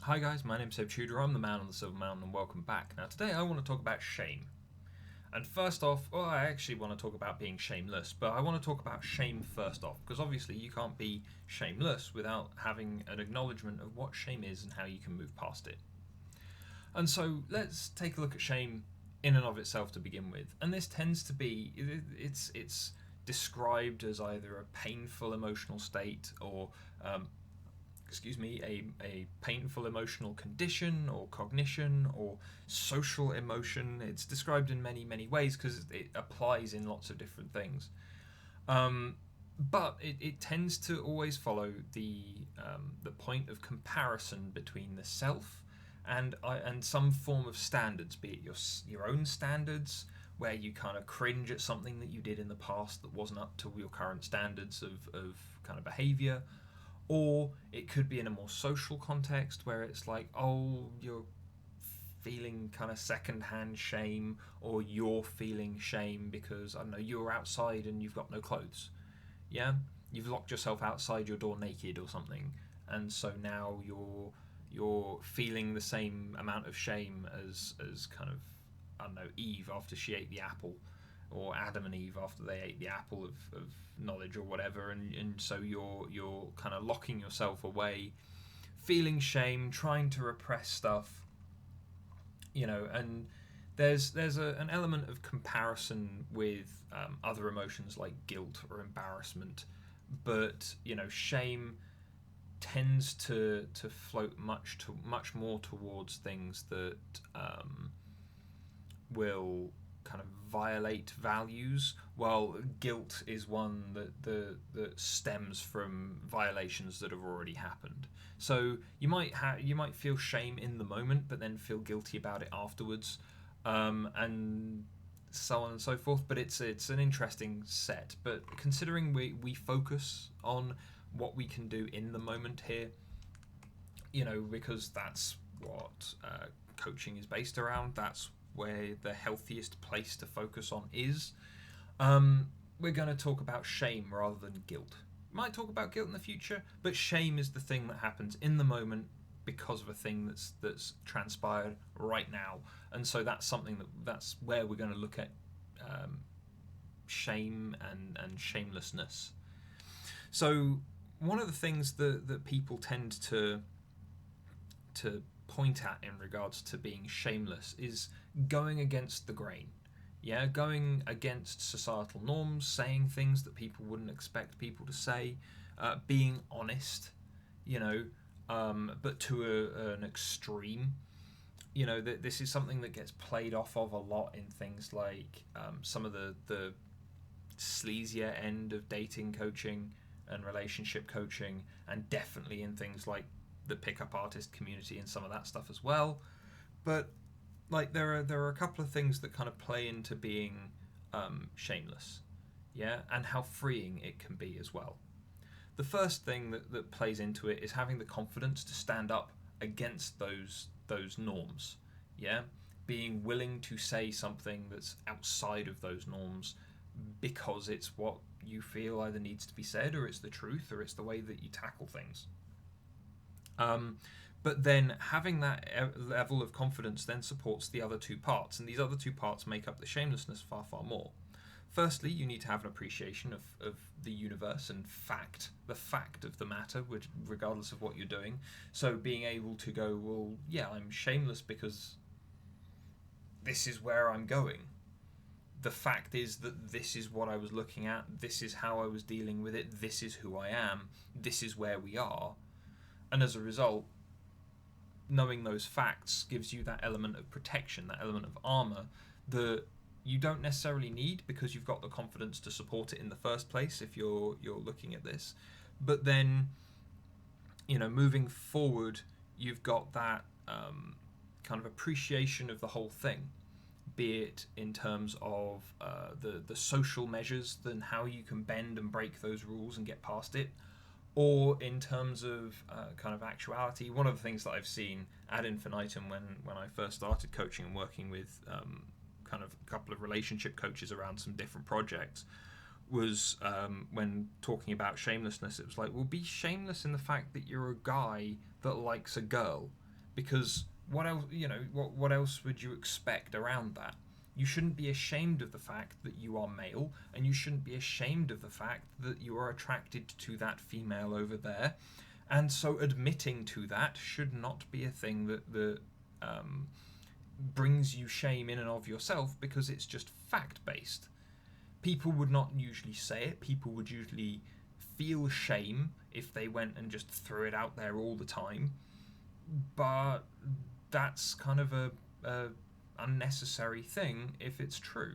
Hi guys, my name's Seb Tudor, I'm the man on the Silver Mountain and welcome back. Now today I want to talk about shame. And first off, I actually want to talk about being shameless, but I want to talk about shame first off, because obviously you can't be shameless without having an acknowledgement of what shame is and how you can move past it. And so let's take a look at shame in and of itself to begin with. And this tends to be, it's described as either a painful emotional state or a painful emotional condition or cognition or social emotion. It's described in many, many ways because it applies in lots of different things. But it tends to always follow the point of comparison between the self and some form of standards, be it your own standards, where you kind of cringe at something that you did in the past that wasn't up to your current standards of kind of behavior, or it could be in a more social context where it's like, oh, you're feeling kind of secondhand shame, or you're feeling shame because, I don't know, you're outside and you've got no clothes. Yeah, you've locked yourself outside your door naked or something, and so now you're feeling the same amount of shame as kind of, I don't know, Eve after she ate the apple, or Adam and Eve after they ate the apple of knowledge or whatever, and so you're kind of locking yourself away, feeling shame, trying to repress stuff, and there's an element of comparison with other emotions like guilt or embarrassment, but shame tends to float much more towards things that will kind of violate values, while guilt is one that stems from violations that have already happened. So you might feel shame in the moment, but then feel guilty about it afterwards, and so on and so forth. But it's an interesting set. But considering we focus on what we can do in the moment here, because that's what coaching is based around. That's where the healthiest place to focus on is. We're going to talk about shame rather than guilt. Might talk about guilt in the future, but shame is the thing that happens in the moment because of a thing that's transpired right now, and so that's something that's where we're going to look at shame and shamelessness. So one of the things that people tend to point at in regards to being shameless is going against the grain. Yeah, going against societal norms, saying things that people wouldn't expect people to say, being honest, but to an extreme. This is something that gets played off of a lot in things like some of the sleazier end of dating coaching and relationship coaching, and definitely in things like the pickup artist community and some of that stuff as well. But like there are a couple of things that kind of play into being shameless, yeah, and how freeing it can be as well. The first thing that plays into it is having the confidence to stand up against those norms, yeah, being willing to say something that's outside of those norms because it's what you feel either needs to be said, or it's the truth, or it's the way that you tackle things. But then having that level of confidence then supports the other two parts, and these other two parts make up the shamelessness far, far more. Firstly, you need to have an appreciation of the universe and the fact of the matter, which, regardless of what you're doing. So being able to go, well, yeah, I'm shameless because this is where I'm going. The fact is that this is what I was looking at, this is how I was dealing with it, this is who I am, this is where we are. And as a result, knowing those facts gives you that element of protection, that element of armor that you don't necessarily need because you've got the confidence to support it in the first place if you're looking at this. But then, moving forward, you've got that kind of appreciation of the whole thing, be it in terms of the social measures, then how you can bend and break those rules and get past it, or in terms of kind of actuality. One of the things that I've seen ad infinitum when I first started coaching and working with kind of a couple of relationship coaches around some different projects was when talking about shamelessness, it was like, well, be shameless in the fact that you're a guy that likes a girl. because what else, what else would you expect around that? You shouldn't be ashamed of the fact that you are male, and you shouldn't be ashamed of the fact that you are attracted to that female over there. And so admitting to that should not be a thing that brings you shame in and of yourself, because it's just fact based. People would not usually say it. People would usually feel shame if they went and just threw it out there all the time. But that's kind of a unnecessary thing if it's true.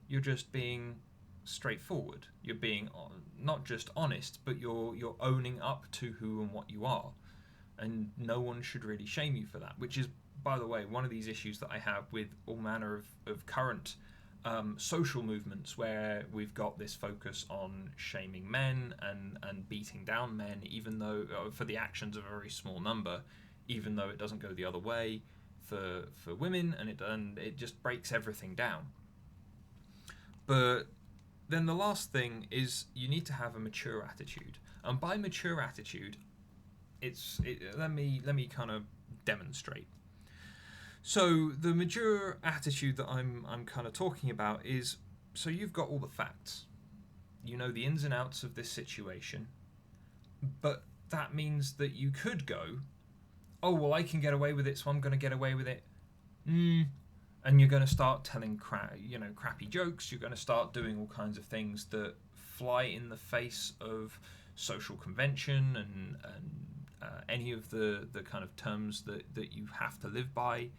You're just being straightforward. You're being not just honest, but you're owning up to who and what you are. And no one should really shame you for that, which is, by the way, one of these issues that I have with all manner of current social movements, where we've got this focus on shaming men and beating down men, even though for the actions of a very small number, even though it doesn't go the other way for women, and it just breaks everything down. But then the last thing is you need to have a mature attitude, and by mature attitude, let me kind of demonstrate. So the mature attitude that I'm kind of talking about is, so you've got all the facts, you know the ins and outs of this situation, but that means that you could go, oh well, I can get away with it, so I'm going to get away with it, and you're going to start telling crappy jokes. You're going to start doing all kinds of things that fly in the face of social convention and any of the kind of terms that you have to live by.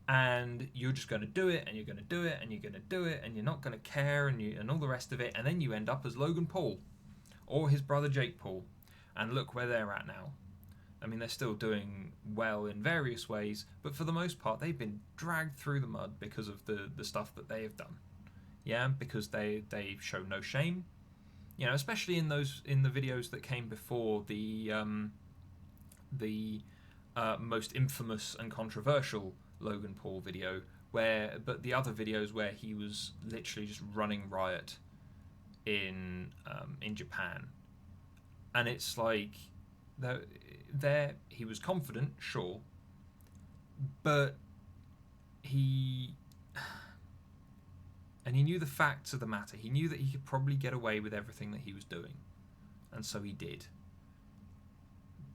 And you're just going to do it, and you're going to do it, and you're going to do it, and you're not going to care, and all the rest of it. And then you end up as Logan Paul or his brother Jake Paul. And look where they're at now. I mean, they're still doing well in various ways, but for the most part, they've been dragged through the mud because of the stuff that they have done. Yeah, because they show no shame. Especially in the videos that came before the most infamous and controversial Logan Paul video, but the other videos where he was literally just running riot in Japan, and it's like there he was confident, sure, but he knew the facts of the matter. He knew that he could probably get away with everything that he was doing, and so he did.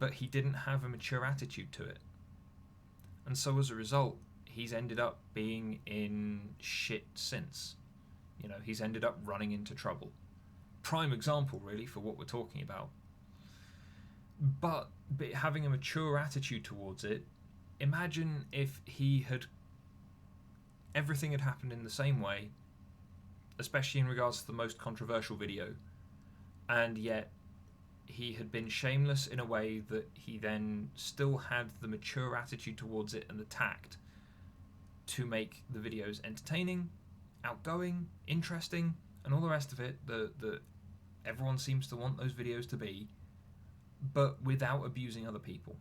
But he didn't have a mature attitude to it. And so as a result, he's ended up being in shit since. He's ended up running into trouble. Prime example, really, for what we're talking about. But having a mature attitude towards it, imagine if everything had happened in the same way, especially in regards to the most controversial video, and yet he had been shameless in a way that he then still had the mature attitude towards it and the tact to make the videos entertaining, outgoing, interesting, and all the rest of it that everyone seems to want those videos to be, but without abusing other people.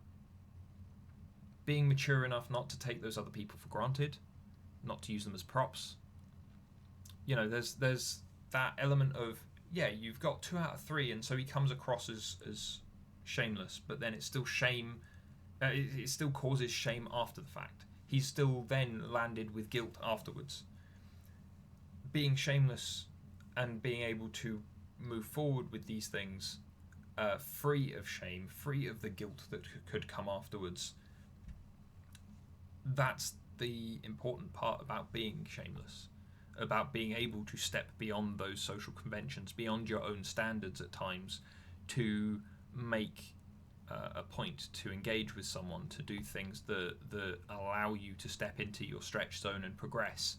Being mature enough not to take those other people for granted, not to use them as props. There's that element of, yeah, you've got 2 out of 3, and so he comes across as shameless, but then it's still shame. It still causes shame after the fact. He's still then landed with guilt afterwards. Being shameless and being able to move forward with these things, free of shame, free of the guilt that could come afterwards, that's the important part about being shameless. About being able to step beyond those social conventions, beyond your own standards at times, to make a point, to engage with someone, to do things that allow you to step into your stretch zone and progress,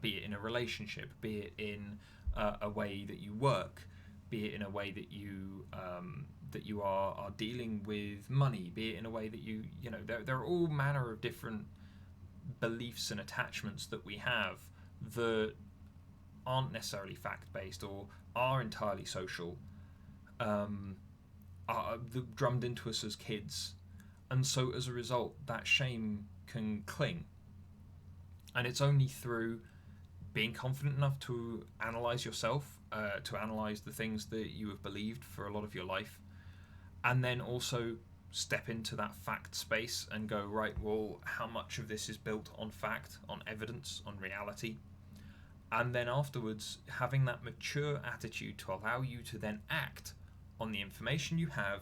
be it in a relationship, be it in a way that you work, be it in a way that you are dealing with money, be it in a way that there are all manner of different beliefs and attachments that we have that aren't necessarily fact-based or are entirely social, are drummed into us as kids, and so as a result that shame can cling. And it's only through being confident enough to analyze yourself, to analyze the things that you have believed for a lot of your life, and then also step into that fact space and go, right, well, how much of this is built on fact, on evidence, on reality? And then afterwards, having that mature attitude to allow you to then act on the information you have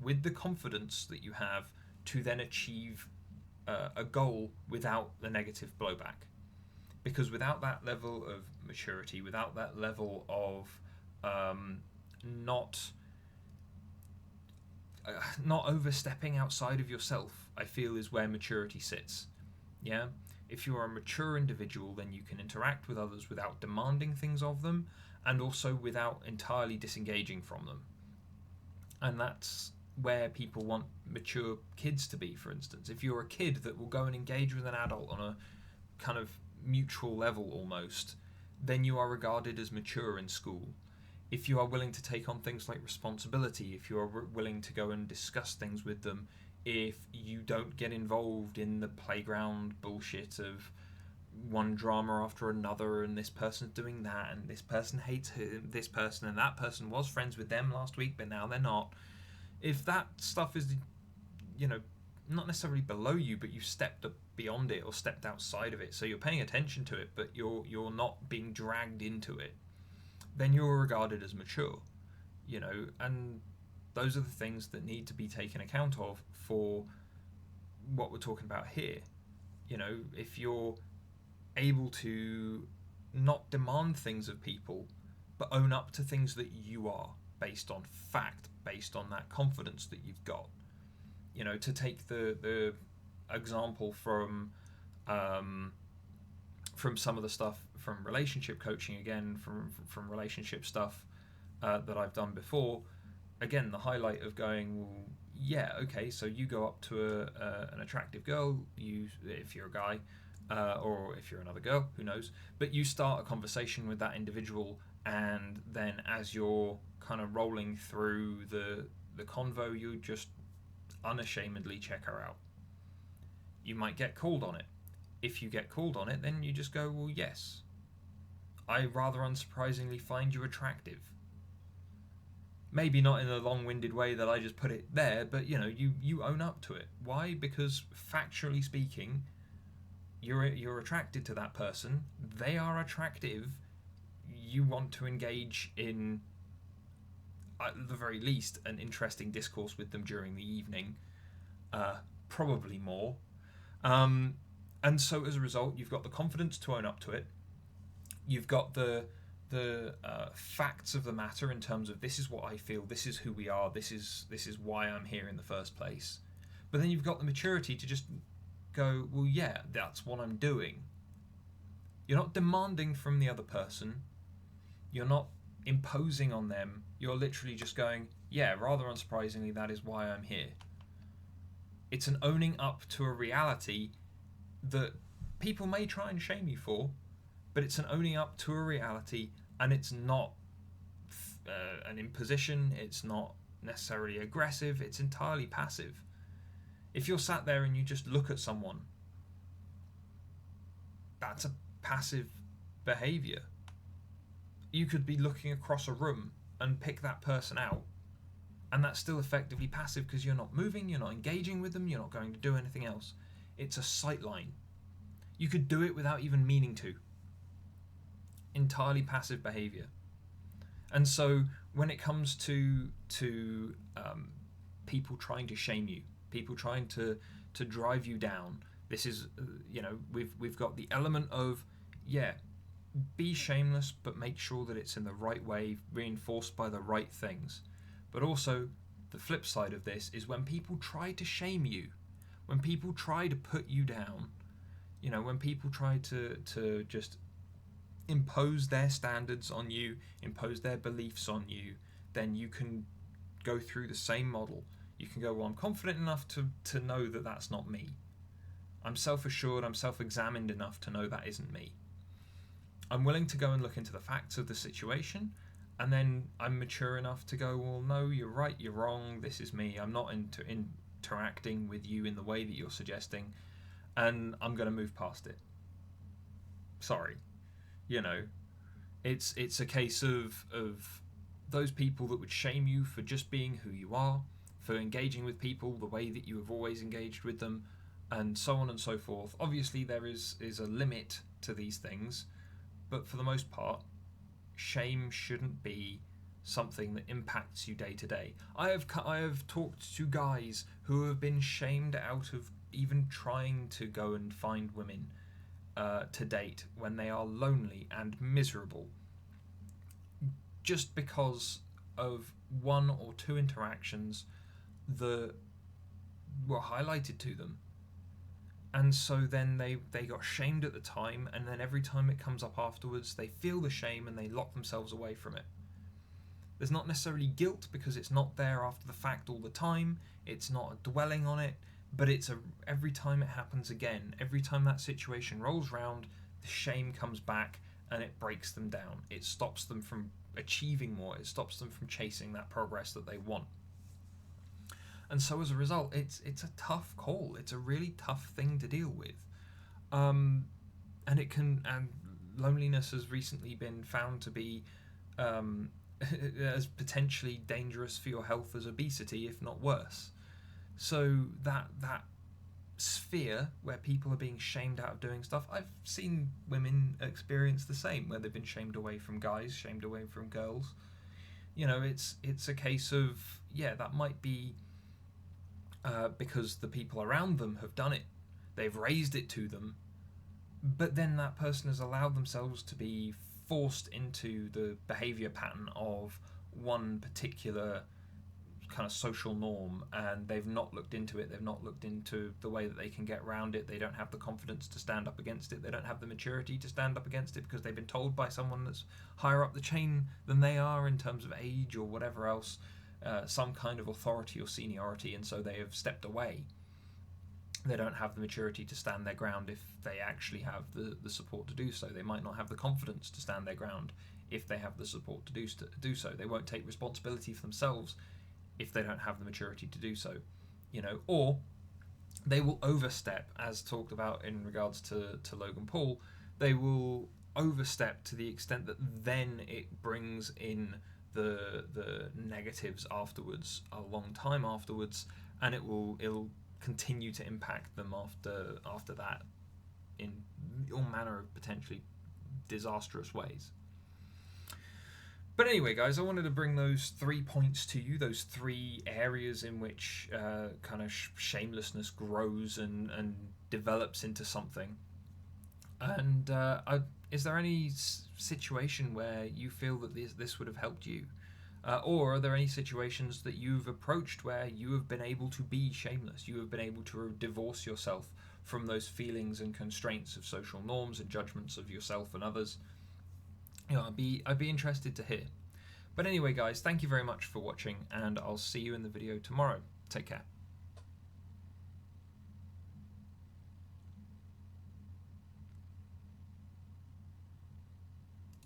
with the confidence that you have to then achieve a goal without the negative blowback. Because without that level of maturity, without that level of not overstepping outside of yourself, I feel is where maturity sits. Yeah? If you are a mature individual, then you can interact with others without demanding things of them, and also without entirely disengaging from them. And that's where people want mature kids to be, for instance. If you're a kid that will go and engage with an adult on a kind of mutual level almost, then you are regarded as mature in school. If you are willing to take on things like responsibility, if you are willing to go and discuss things with them, if you don't get involved in the playground bullshit of one drama after another, and this person's doing that, and this person hates this person, and that person was friends with them last week, but now they're not. If that stuff is, not necessarily below you, but you've stepped beyond it or stepped outside of it, so you're paying attention to it, but you're not being dragged into it, then you're regarded as mature, and those are the things that need to be taken account of for what we're talking about here. If you're able to not demand things of people, but own up to things that you are, based on fact, based on that confidence that you've got. To take the example from some of the stuff from relationship coaching, again, from relationship stuff that I've done before, again, the highlight of going, well, yeah, okay, so you go up to an attractive girl, if you're a guy, or if you're another girl, who knows, but you start a conversation with that individual, and then as you're kind of rolling through the convo, you just unashamedly check her out. You might get called on it. If you get called on it, then you just go, well, yes, I rather unsurprisingly find you attractive. Maybe not in a long-winded way that I just put it there, but you own up to it. Why? Because factually speaking, you're attracted to that person. They are attractive. You want to engage in, at the very least, an interesting discourse with them during the evening, probably more. And so as a result, you've got the confidence to own up to it. You've got the facts of the matter in terms of, this is what I feel, this is who we are, this is why I'm here in the first place. But then you've got the maturity to just go, well, yeah, that's what I'm doing. You're not demanding from the other person. You're not imposing on them. You're literally just going, yeah, rather unsurprisingly, that is why I'm here. It's an owning up to a reality that people may try and shame you for, but it's an owning up to a reality, and it's not an imposition, it's not necessarily aggressive, it's entirely passive. If you're sat there and you just look at someone, that's a passive behaviour. You could be looking across a room and pick that person out, and that's still effectively passive because you're not moving, you're not engaging with them, you're not going to do anything else. It's a sightline. You could do it without even meaning to. Entirely passive behaviour. And so when it comes to people trying to shame you, people trying to drive you down, this is, we've got the element of, yeah, be shameless, but make sure that it's in the right way, reinforced by the right things. But also, the flip side of this is when people try to shame you, when people try to put you down, when people try to just impose their standards on you, impose their beliefs on you, then you can go through the same model. You can go, well, I'm confident enough to know that that's not me. I'm self-assured, I'm self-examined enough to know that isn't me. I'm willing to go and look into the facts of the situation, and then I'm mature enough to go, well, no, you're right, you're wrong, this is me, I'm not interacting with you in the way that you're suggesting, and I'm going to move past it. Sorry. It's a case of those people that would shame you for just being who you are, for engaging with people the way that you have always engaged with them, and so on and so forth. Obviously, there is a limit to these things, but for the most part, shame shouldn't be something that impacts you day to day. I have talked to guys who have been shamed out of even trying to go and find women to date when they are lonely and miserable, just because of one or two interactions that were highlighted to them. And so then they got shamed at the time, and then every time it comes up afterwards, they feel the shame and they lock themselves away from it. There's not necessarily guilt because it's not there after the fact all the time, it's not dwelling on it, but it's every time it happens again, every time that situation rolls round, the shame comes back and it breaks them down. It stops them from achieving more, it stops them from chasing that progress that they want. And so as a result, it's a tough call. It's a really tough thing to deal with, and loneliness has recently been found to be as potentially dangerous for your health as obesity, if not worse. So that sphere where people are being shamed out of doing stuff, I've seen women experience the same, where they've been shamed away from guys, shamed away from girls. It's a case of, that might be because the people around them have done it. They've raised it to them, but then that person has allowed themselves to be forced into the behavior pattern of one particular kind of social norm, and they've not looked into it. They've not looked into the way that they can get around it. They don't have the confidence to stand up against it. They don't have the maturity to stand up against it because they've been told by someone that's higher up the chain than they are in terms of age or whatever else, some kind of authority or seniority, and so they have stepped away. They don't have the maturity to stand their ground if they actually have the support to do so. They might not have the confidence to stand their ground if they have the support to do so. They won't take responsibility for themselves if they don't have the maturity to do so, or they will overstep, as talked about in regards to Logan Paul. They will overstep to the extent that then it brings in the negatives afterwards, a long time afterwards, and it'll continue to impact them after that in all manner of potentially disastrous ways. But anyway, guys, I wanted to bring those 3 points to you, those 3 areas in which kind of shamelessness grows and develops into something. And is there any situation where you feel that this would have helped you? Or are there any situations that you've approached where you have been able to be shameless? You have been able to divorce yourself from those feelings and constraints of social norms and judgments of yourself and others? I'd be interested to hear. But anyway, guys, thank you very much for watching, and I'll see you in the video tomorrow. Take care.